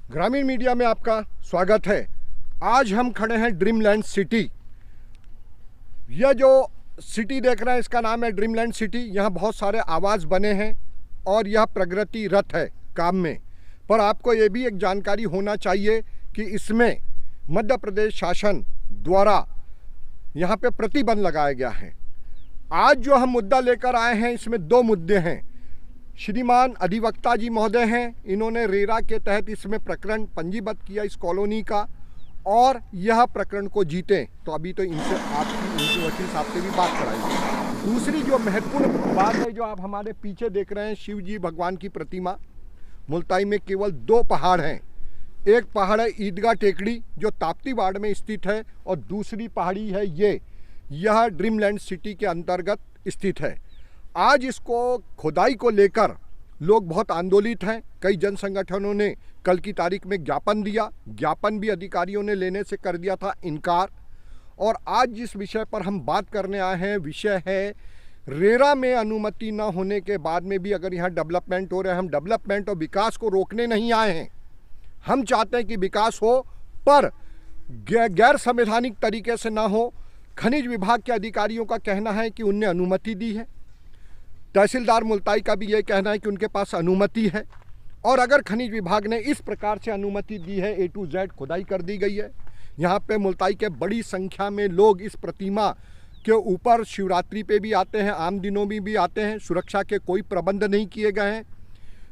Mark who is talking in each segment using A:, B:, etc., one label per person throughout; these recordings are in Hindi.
A: ग्रामीण मीडिया में आपका स्वागत है। आज हम खड़े हैं ड्रीमलैंड सिटी। यह जो सिटी देख रहे हैं इसका नाम है ड्रीमलैंड सिटी। यहाँ बहुत सारे आवास बने हैं और यह प्रगति रथ है काम में। पर आपको ये भी एक जानकारी होना चाहिए कि इसमें मध्य प्रदेश शासन द्वारा यहाँ पे प्रतिबंध लगाया गया है। आज जो हम मुद्दा लेकर आए हैं इसमें दो मुद्दे हैं। श्रीमान अधिवक्ता जी महोदय हैं, इन्होंने रेरा के तहत इसमें प्रकरण पंजीबद्ध किया इस कॉलोनी का, और यह प्रकरण को जीते तो अभी तो इनसे इनके वकील साहब से भी बात कराई। दूसरी जो महत्वपूर्ण बात है, जो आप हमारे पीछे देख रहे हैं शिव जी भगवान की प्रतिमा, मुल्ताई में केवल दो पहाड़ हैं। एक पहाड़ है ईदगाह टेकड़ी जो ताप्ती वार्ड में स्थित है, और दूसरी पहाड़ी है यह ड्रीमलैंड सिटी के अंतर्गत स्थित है। आज इसको खुदाई को लेकर लोग बहुत आंदोलित हैं। कई जन संगठनों ने कल की तारीख में ज्ञापन दिया, ज्ञापन भी अधिकारियों ने लेने से कर दिया था इनकार। और आज जिस विषय पर हम बात करने आए हैं, विषय है रेरा में अनुमति न होने के बाद में भी अगर यहाँ डेवलपमेंट हो रहा है। हम डेवलपमेंट और विकास को रोकने नहीं आए हैं। हम चाहते हैं कि विकास हो, पर गैर संवैधानिक तरीके से ना हो। खनिज विभाग के अधिकारियों का कहना है कि उनने अनुमति दी है। तहसीलदार मुल्ताई का भी ये कहना है कि उनके पास अनुमति है, और अगर खनिज विभाग ने इस प्रकार से अनुमति दी है, A to Z खुदाई कर दी गई है। यहाँ पे मुल्ताई के बड़ी संख्या में लोग इस प्रतिमा के ऊपर शिवरात्रि पे भी आते हैं, आम दिनों में भी आते हैं। सुरक्षा के कोई प्रबंध नहीं किए गए हैं।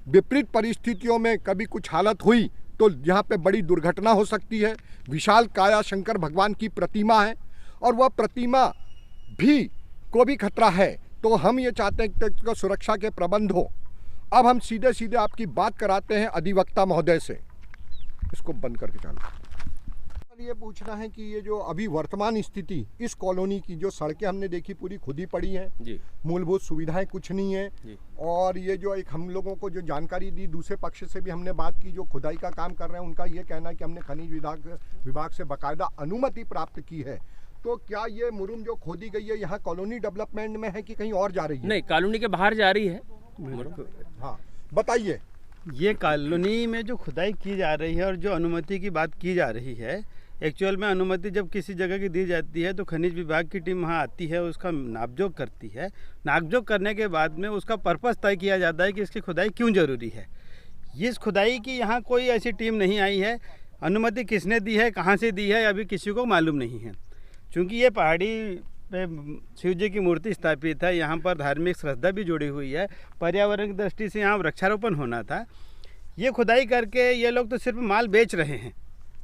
A: विपरीत परिस्थितियों में कभी कुछ हालत हुई तो यहाँ पे बड़ी दुर्घटना हो सकती है। विशाल काया शंकर भगवान की प्रतिमा है और वह प्रतिमा भी को भी खतरा है। तो हम ये चाहते हैं कि सुरक्षा के प्रबंध हो। अब हम सीधे सीधे आपकी बात कराते हैं अधिवक्ता महोदय से। इसको बंद करके चालू। ये पूछना है कि ये जो अभी वर्तमान स्थिति इस कॉलोनी की, जो सड़कें हमने देखी पूरी खुदी पड़ी हैं जी, मूलभूत सुविधाएं कुछ नहीं है जी। और ये जो एक हम लोगों को जो जानकारी दी, दूसरे पक्ष से भी हमने बात की, जो खुदाई का काम कर रहे हैं, उनका ये कहना है कि हमने खनिज विभाग से बाकायदा अनुमति प्राप्त की है। तो क्या ये मुरुम जो खोदी गई है यहाँ कॉलोनी डेवलपमेंट में है कि कहीं और जा रही है?
B: नहीं, कॉलोनी के बाहर जा रही है।
A: हाँ, बताइए।
C: ये कॉलोनी में जो खुदाई की जा रही है और जो अनुमति की बात की जा रही है, एक्चुअल में अनुमति जब किसी जगह की दी जाती है तो खनिज विभाग की टीम वहाँ आती है, उसका नापजोक करती है। नापजोक करने के बाद में उसका पर्पस तय किया जाता है कि इसकी खुदाई क्यों ज़रूरी है। इस खुदाई की यहाँ कोई ऐसी टीम नहीं आई है। अनुमति किसने दी है, कहाँ से दी है, अभी किसी को मालूम नहीं है। क्योंकि ये पहाड़ी पे शिव जी की मूर्ति स्थापित है, यहाँ पर धार्मिक श्रद्धा भी जुड़ी हुई है। पर्यावरण की दृष्टि से यहाँ वृक्षारोपण होना था। ये खुदाई करके ये लोग तो सिर्फ माल बेच रहे हैं,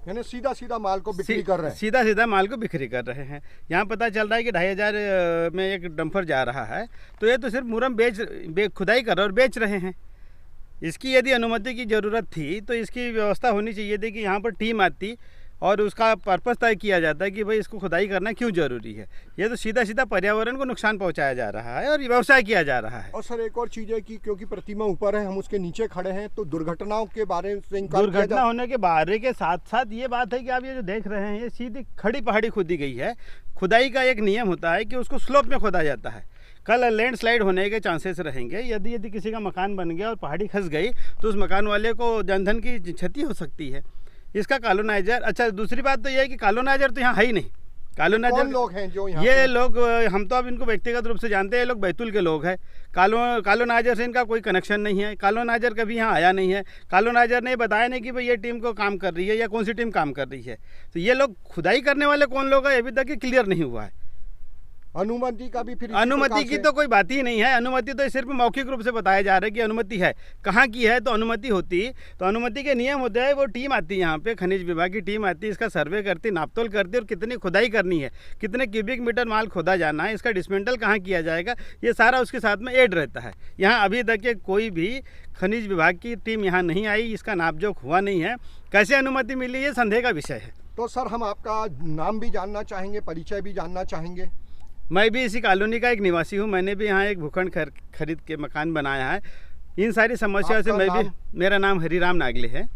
A: यानी सीधा सीधा माल को बिक्री कर रहे हैं।
C: सीधा सीधा माल को बिक्री कर रहे हैं। यहाँ पता चल रहा है कि 2500 में एक डंपर जा रहा है, तो ये तो सिर्फ मुरम खुदाई कर रहे और बेच रहे हैं। इसकी यदि अनुमति की ज़रूरत थी तो इसकी व्यवस्था होनी चाहिए थी कि यहाँ पर टीम आती और उसका पर्पस तय किया जाता है कि भाई इसको खुदाई करना क्यों जरूरी है। ये तो सीधा सीधा पर्यावरण को नुकसान पहुंचाया जा रहा है और व्यवसाय किया जा रहा है।
A: और सर एक और चीज़ है कि क्योंकि प्रतिमा ऊपर है, हम उसके नीचे खड़े हैं, तो दुर्घटनाओं के बारे में
C: दुर्घटना होने के बारे के साथ साथ ये बात है कि आप ये जो देख रहे हैं ये सीधी खड़ी पहाड़ी खोदी गई है। खुदाई का एक नियम होता है कि उसको स्लोप में खोदा जाता है। कल लैंडस्लाइड होने के चांसेस रहेंगे। यदि किसी का मकान बन गया और पहाड़ी खस गई तो उस मकान वाले को जनधन की क्षति हो सकती है। इसका कॉलोनाइजर, अच्छा दूसरी बात तो ये है कि कॉलोनाइजर तो यहाँ है ही नहीं। कॉलोनाइजर
A: लोग हैं जो यहाँ
C: ये लोग, हम तो अब इनको व्यक्तिगत रूप से जानते हैं, ये लोग बैतूल के लोग हैं। कॉलोनाइजर से इनका कोई कनेक्शन नहीं है। कॉलोनाइजर कभी यहाँ आया नहीं है। कॉलोनाइजर ने बताया नहीं कि भाई ये टीम को काम कर रही है या कौन सी टीम काम कर रही है। तो ये लोग खुदाई करने वाले कौन लोग हैं अभी तक क्लियर नहीं हुआ है।
A: अनुमति का भी फिर
C: अनुमति की तो कोई बात ही नहीं है। अनुमति तो सिर्फ मौखिक रूप से बताया जा रहा है कि अनुमति है। कहाँ की है? तो अनुमति होती तो अनुमति के नियम होते हैं, वो टीम आती है यहाँ पे, खनिज विभाग की टीम आती है, इसका सर्वे करती, नापतोल करती और कितनी खुदाई करनी है, कितने क्यूबिक मीटर माल खोदा जाना है, इसका डिस्मेंटल कहाँ किया जाएगा, ये सारा उसके साथ में ऐड रहता है। यहाँ अभी तक के कोई भी खनिज विभाग की टीम यहाँ नहीं आई, इसका नापजोक हुआ नहीं है। कैसे अनुमति मिली ये संदेह का विषय है।
A: तो सर हम आपका नाम भी जानना चाहेंगे, परिचय भी जानना चाहेंगे।
C: मैं भी इसी कॉलोनी का एक निवासी हूँ। मैंने भी यहाँ एक भूखंड खरीद के मकान बनाया है। इन सारी समस्याओं से मैं भी, मेरा नाम हरिराम नागले है।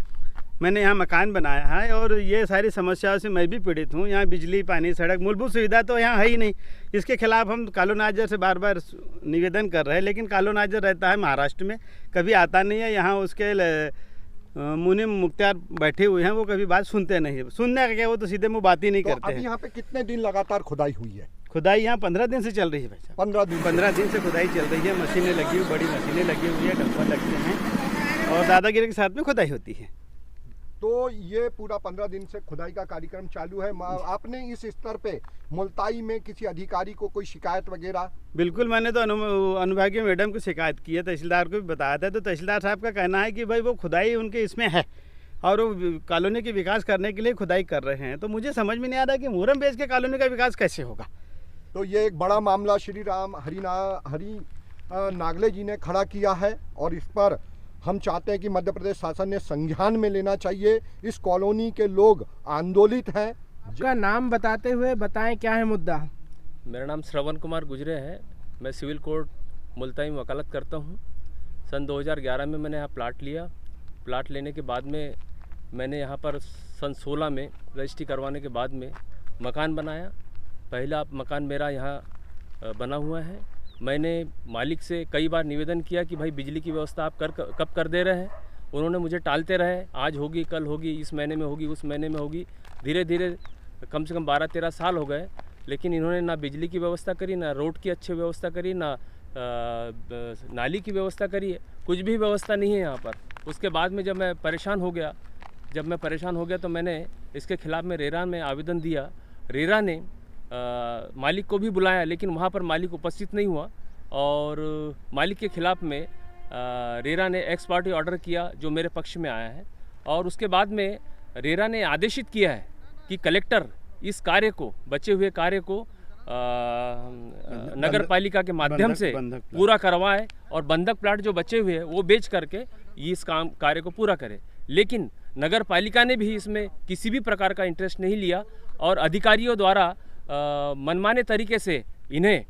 C: मैंने यहाँ मकान बनाया है और ये सारी समस्याओं से मैं भी पीड़ित हूँ। यहाँ बिजली, पानी, सड़क, मूलभूत सुविधा तो यहाँ है ही नहीं। इसके खिलाफ हम कॉलोनाइजर से बार बार निवेदन कर रहे हैं, लेकिन कॉलोनाइजर रहता है महाराष्ट्र में, कभी आता नहीं है। यहाँ उसके मुनीम मुख्तार बैठे हुए हैं, वो कभी बात सुनते नहीं है। सुनने का क्या, वो तो सीधे मुँह बात ही नहीं
A: तो
C: करते
A: अभी
C: हैं।
A: यहाँ पे कितने दिन लगातार खुदाई हुई है?
C: खुदाई यहाँ 15 दिन से चल रही है भाई साहब।
A: 15
C: दिन से खुदाई चल रही है। मशीनें लगी हुई, बड़ी मशीनें लगी हुई है, डंपर लगते हैं और दादागिरी के साथ में खुदाई होती है।
A: तो ये पूरा 15 दिन से खुदाई का कार्यक्रम चालू है। आपने इस स्तर पे मुल्ताई में किसी अधिकारी को कोई शिकायत वगैरह?
C: बिल्कुल, मैंने तो अनुभागीय मैडम को शिकायत की है, तहसीलदार को भी बताया था। तो तहसीलदार साहब का कहना है कि भाई वो खुदाई उनके इसमें है और वो कॉलोनी के विकास करने के लिए खुदाई कर रहे हैं। तो मुझे समझ में नहीं आ रहा कि मुहर्रम बेच के कॉलोनी का विकास कैसे होगा।
A: तो ये एक बड़ा मामला श्री राम हरि नागले जी ने खड़ा किया है और इस पर हम चाहते हैं कि मध्य प्रदेश शासन ने संज्ञान में लेना चाहिए। इस कॉलोनी के लोग आंदोलित हैं।
B: का नाम बताते हुए बताएं क्या है मुद्दा।
D: मेरा नाम श्रवण कुमार गुजरे है। मैं सिविल कोर्ट मुल्ताई में वकालत करता हूँ। सन 2011 में मैंने यहाँ प्लाट लिया। प्लाट लेने के बाद में मैंने यहाँ पर सन 16 में रजिस्ट्री करवाने के बाद में मकान बनाया। पहला मकान मेरा यहाँ बना हुआ है। मैंने मालिक से कई बार निवेदन किया कि भाई बिजली की व्यवस्था आप कब कर दे रहे हैं। उन्होंने मुझे टालते रहे, आज होगी, कल होगी, इस महीने में होगी, उस महीने में होगी। धीरे धीरे कम से कम 12-13 साल हो गए, लेकिन इन्होंने ना बिजली की व्यवस्था करी, ना रोड की अच्छी व्यवस्था करी, ना नाली की व्यवस्था करी है। कुछ भी व्यवस्था नहीं है यहाँ पर। उसके बाद में जब मैं परेशान हो गया तो मैंने इसके खिलाफ़ में रेरा में आवेदन दिया। रेरा ने मालिक को भी बुलाया, लेकिन वहाँ पर मालिक उपस्थित नहीं हुआ और मालिक के खिलाफ़ में रेरा ने एक्स पार्टी ऑर्डर किया जो मेरे पक्ष में आया है। और उसके बाद में रेरा ने आदेशित किया है कि कलेक्टर इस कार्य को, बचे हुए कार्य को नगर पालिका के माध्यम से पूरा करवाए और बंधक प्लाट जो बचे हुए हैं वो बेच करके इस कार्य को पूरा करे। लेकिन नगर पालिका ने भी इसमें किसी भी प्रकार का इंटरेस्ट नहीं लिया और अधिकारियों द्वारा मनमाने तरीके से इन्हें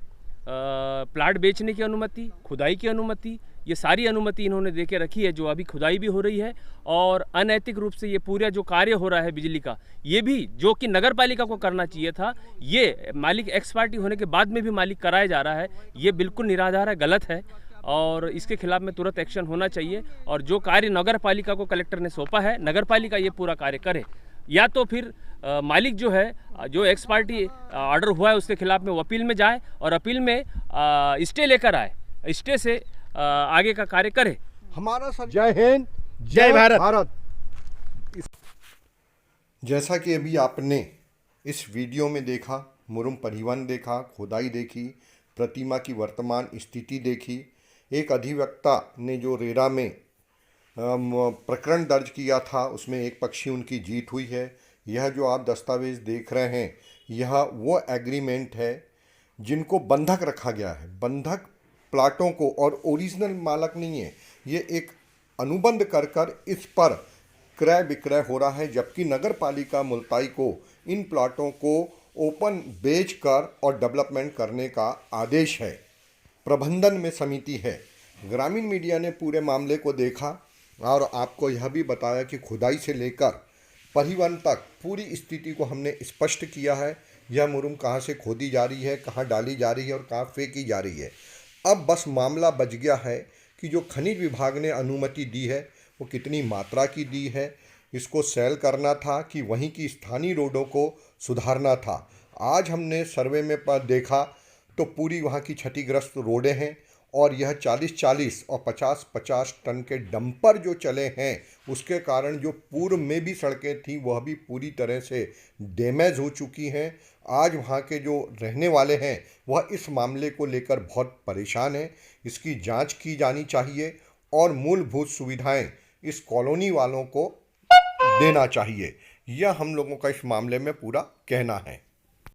D: प्लाट बेचने की अनुमति, खुदाई की अनुमति, ये सारी अनुमति इन्होंने दे के रखी है। जो अभी खुदाई भी हो रही है और अनैतिक रूप से ये पूरा जो कार्य हो रहा है बिजली का, ये भी जो कि नगर पालिका को करना चाहिए था, ये मालिक एक्स पार्टी होने के बाद में भी मालिक कराया जा रहा है। ये बिल्कुल निराधार है, गलत है और इसके खिलाफ में तुरंत एक्शन होना चाहिए। और जो कार्य नगर पालिका को कलेक्टर ने सौंपा है, नगर पालिका ये पूरा कार्य करे, या तो फिर मालिक जो है, जो एक्स पार्टी ऑर्डर हुआ है उसके खिलाफ में वो अपील में जाए और अपील में स्टे लेकर आए, स्टे से आगे का कार्य करे।
A: हमारा सर जय हिंद,
C: जय भारत।
A: जैसा कि अभी आपने इस वीडियो में देखा, मुरुम परिवहन देखा, खुदाई देखी, प्रतिमा की वर्तमान स्थिति देखी, एक अधिवक्ता ने जो रेरा में प्रकरण दर्ज किया था उसमें एक पक्षी उनकी जीत हुई है। यह जो आप दस्तावेज देख रहे हैं, यह वो एग्रीमेंट है जिनको बंधक रखा गया है। बंधक प्लाटों को, और ओरिजिनल मालक नहीं है, ये एक अनुबंध कर इस पर क्रय विक्रय हो रहा है, जबकि नगर पालिका मुल्ताई को इन प्लाटों को ओपन बेचकर और डेवलपमेंट करने का आदेश है। प्रबंधन में समिति है। ग्रामीण मीडिया ने पूरे मामले को देखा और आपको यह भी बताया कि खुदाई से लेकर परिवहन तक पूरी स्थिति को हमने स्पष्ट किया है। यह मुरुम कहाँ से खोदी जा रही है, कहाँ डाली जा रही है और कहाँ फेंकी जा रही है। अब बस मामला बच गया है कि जो खनिज विभाग ने अनुमति दी है वो कितनी मात्रा की दी है, इसको सेल करना था कि वहीं की स्थानीय रोडों को सुधारना था। आज हमने सर्वे में पर देखा तो पूरी वहाँ की क्षतिग्रस्त रोडें हैं और यह 40-40 और 50-50 टन के डंपर जो चले हैं उसके कारण जो पूर्व में भी सड़कें थी वह भी पूरी तरह से डैमेज हो चुकी हैं। आज वहाँ के जो रहने वाले हैं वह इस मामले को लेकर बहुत परेशान हैं। इसकी जांच की जानी चाहिए और मूलभूत सुविधाएं इस कॉलोनी वालों को देना चाहिए। यह हम लोगों का इस मामले में पूरा कहना है।